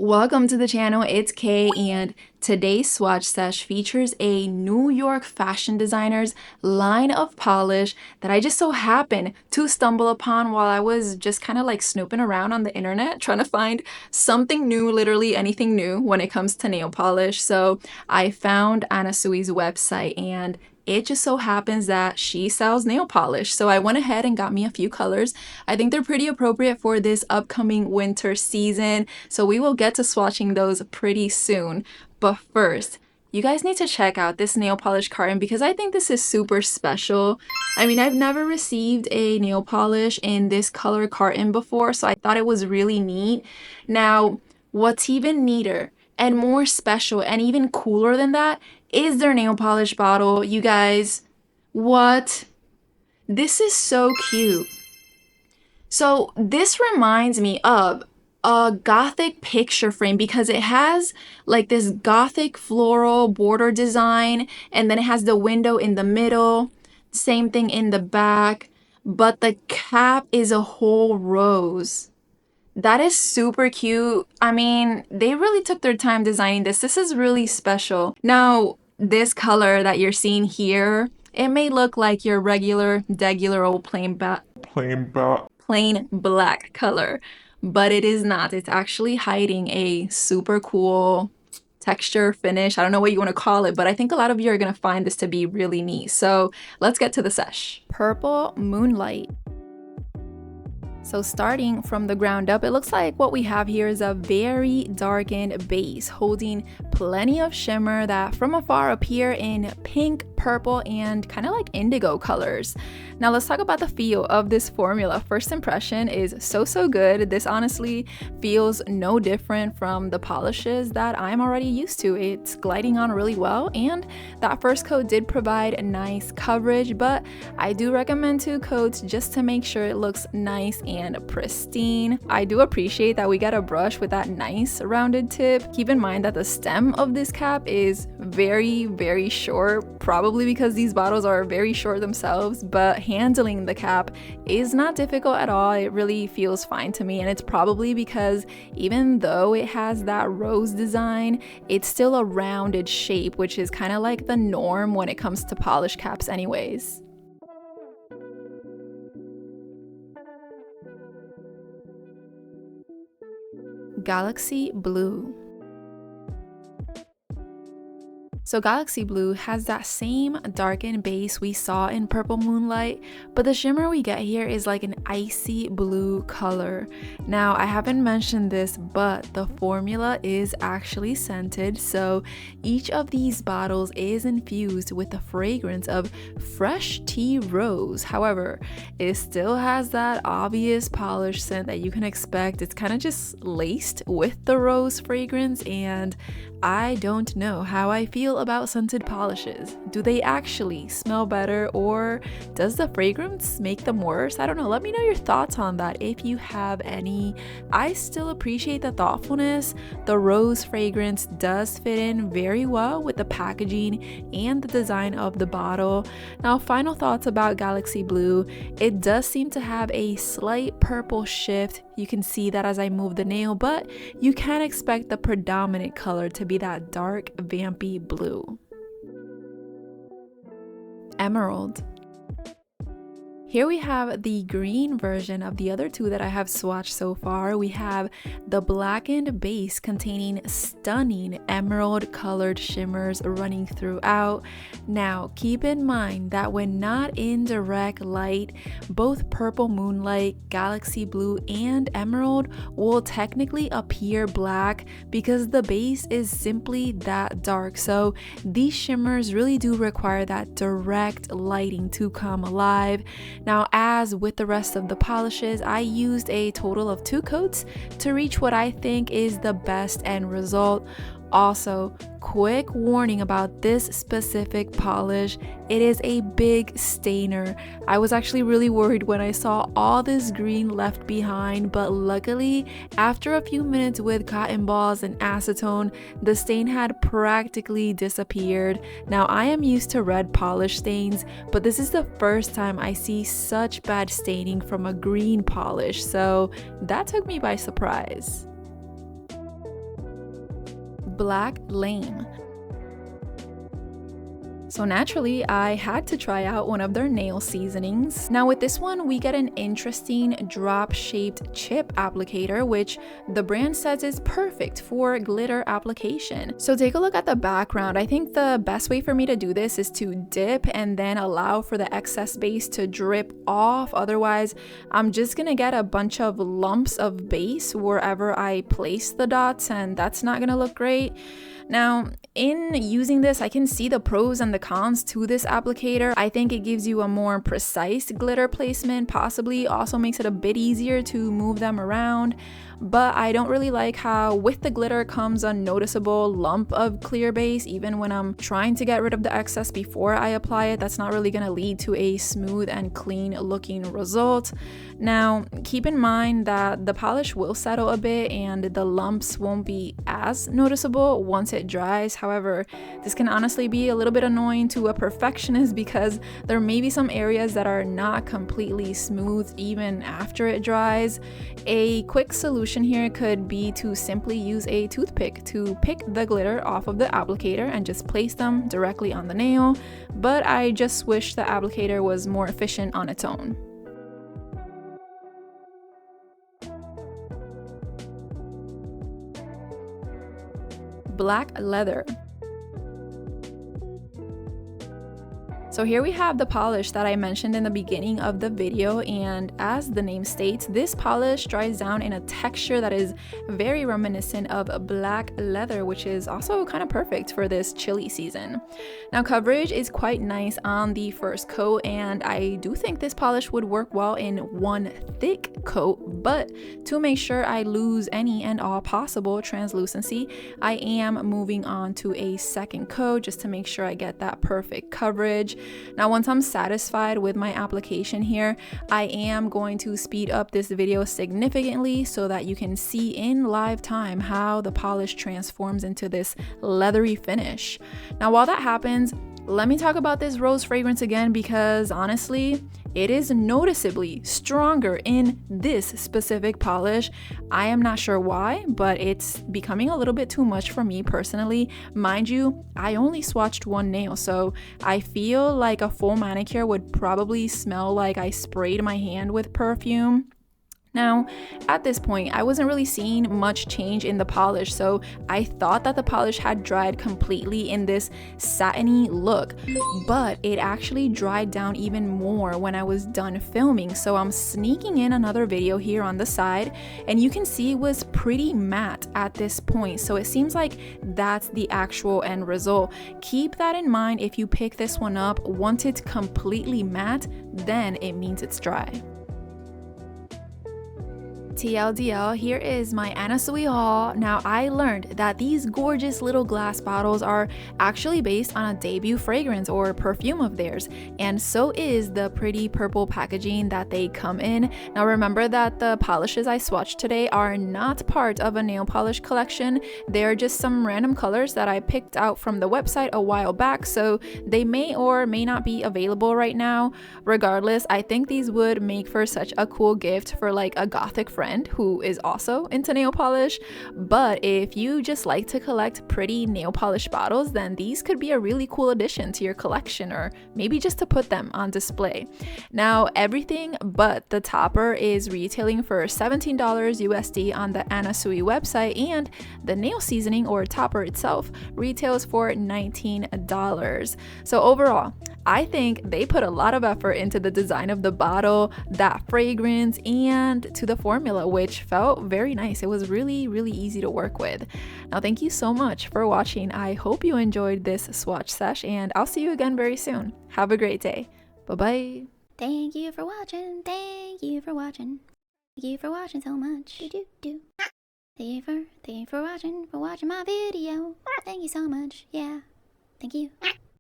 Welcome to the channel, it's Kay, and today's swatch sesh features a New York fashion designer's line of polish that I just so happened to stumble upon while I was just kind of like snooping around on the internet trying to find something new, literally anything new when it comes to nail polish. So I found Anna Sui's website and it just so happens that she sells nail polish. So I went ahead and got me a few colors. I think they're pretty appropriate for this upcoming winter season. So we will get to swatching those pretty soon. But first, you guys need to check out this nail polish carton because I think this is super special. I mean, I've never received a nail polish in this color carton before, so I thought it was really neat. Now, what's even neater and more special and even cooler than that is their nail polish bottle. You guys, what? This is so cute. So this reminds me of a gothic picture frame because it has like this gothic floral border design, and then it has the window in the middle, same thing in the back, but the cap is a whole rose. That is super cute. I mean, they really took their time designing this. This is really special. Now, this color that you're seeing here, it may look like your degular old plain black color, but it is not. It's actually hiding a super cool texture finish. I don't know what you want to call it, but I think a lot of you are going to find this to be really neat. So let's get to the sesh. Purple Moonlight. So starting from the ground up, it looks like what we have here is a very darkened base holding plenty of shimmer that from afar appear in pink, purple, and kind of like indigo colors. Now let's talk about the feel of this formula. First impression is so good. This honestly feels no different from the polishes that I'm already used to. It's gliding on really well, and that first coat did provide a nice coverage, but I do recommend 2 coats just to make sure it looks nice and pristine. I do appreciate that we got a brush with that nice rounded tip. Keep in mind that the stem of this cap is very short, probably because these bottles are very short themselves, but handling the cap is not difficult at all. It really feels fine to me, and it's probably because even though it has that rose design, it's still a rounded shape, which is kind of like the norm when it comes to polish caps anyways. Galaxy Blue. So Galaxy Blue has that same darkened base we saw in Purple Moonlight, but the shimmer we get here is like an icy blue color. Now, I haven't mentioned this, but the formula is actually scented, so each of these bottles is infused with the fragrance of fresh tea rose. However, it still has that obvious polish scent that you can expect. It's kind of just laced with the rose fragrance, and I don't know how I feel about scented polishes. Do they actually smell better, or does the fragrance make them worse? I don't know. Let me know your thoughts on that if you have any. I still appreciate the thoughtfulness. The rose fragrance does fit in very well with the packaging and the design of the bottle. Now, final thoughts about Galaxy Blue. It does seem to have a slight purple shift. You can see that as I move the nail, but you can expect the predominant color to be that dark, vampy blue. Emerald. Here we have the green version of the other 2 that I have swatched so far. We have the blackened base containing stunning emerald colored shimmers running throughout. Now, keep in mind that when not in direct light, both Purple Moonlight, Galaxy Blue, and Emerald will technically appear black because the base is simply that dark. So these shimmers really do require that direct lighting to come alive. Now, as with the rest of the polishes, I used a total of 2 coats to reach what I think is the best end result. Also, quick warning about this specific polish, it is a big stainer. I was actually really worried when I saw all this green left behind, but luckily, after a few minutes with cotton balls and acetone, the stain had practically disappeared. Now, I am used to red polish stains, but this is the first time I see such bad staining from a green polish, so that took me by surprise. Black Lame. So naturally, I had to try out one of their nail seasonings. Now with this one, we get an interesting drop-shaped chip applicator, which the brand says is perfect for glitter application. So take a look at the background. I think the best way for me to do this is to dip and then allow for the excess base to drip off. Otherwise, I'm just gonna get a bunch of lumps of base wherever I place the dots, and that's not gonna look great. Now, in using this, I can see the pros and the cons to this applicator. I think it gives you a more precise glitter placement, possibly also makes it a bit easier to move them around. But I don't really like how with the glitter comes a noticeable lump of clear base. Even when I'm trying to get rid of the excess before I apply it, that's not really going to lead to a smooth and clean looking result. Now, keep in mind that the polish will settle a bit and the lumps won't be as noticeable once it dries. However, this can honestly be a little bit annoying to a perfectionist because there may be some areas that are not completely smooth even after it dries. A quick solution here could be to simply use a toothpick to pick the glitter off of the applicator and just place them directly on the nail, but I just wish the applicator was more efficient on its own. Black leather. So here we have the polish that I mentioned in the beginning of the video, and as the name states, this polish dries down in a texture that is very reminiscent of black leather, which is also kind of perfect for this chilly season. Now coverage is quite nice on the first coat, and I do think this polish would work well in one thick coat, but to make sure I lose any and all possible translucency, I am moving on to a second coat just to make sure I get that perfect coverage. Now once I'm satisfied with my application here, I am going to speed up this video significantly so that you can see in live time how the polish transforms into this leathery finish. Now while that happens, let me talk about this rose fragrance again, because honestly, it is noticeably stronger in this specific polish. I am not sure why, but it's becoming a little bit too much for me personally. Mind you, I only swatched one nail, so I feel like a full manicure would probably smell like I sprayed my hand with perfume. Now, at this point, I wasn't really seeing much change in the polish, so I thought that the polish had dried completely in this satiny look, but it actually dried down even more when I was done filming. So I'm sneaking in another video here on the side, and you can see it was pretty matte at this point. So it seems like that's the actual end result. Keep that in mind if you pick this one up. Once it's completely matte, then it means it's dry. TLDL, here is my Anna Sui haul. Now I learned that these gorgeous little glass bottles are actually based on a debut fragrance or perfume of theirs, and so is the pretty purple packaging that they come in. Now remember that the polishes I swatched today are not part of a nail polish collection. They're just some random colors that I picked out from the website a while back, so they may or may not be available right now. Regardless, I think these would make for such a cool gift for like a gothic friend who is also into nail polish. But if you just like to collect pretty nail polish bottles, then these could be a really cool addition to your collection, or maybe just to put them on display. Now everything but the topper is retailing for $17 USD on the Anna Sui website, and the nail seasoning or topper itself retails for $19. So overall, I think they put a lot of effort into the design of the bottle, that fragrance, and to the formula, which felt very nice. It was really, really easy to work with. Now, thank you so much for watching. I hope you enjoyed this swatch sesh, and I'll see you again very soon. Have a great day. Bye-bye. Thank you for watching. Thank you for watching. Thank you for watching so much. Thank you for watching my video. Thank you so much. Yeah. Thank you.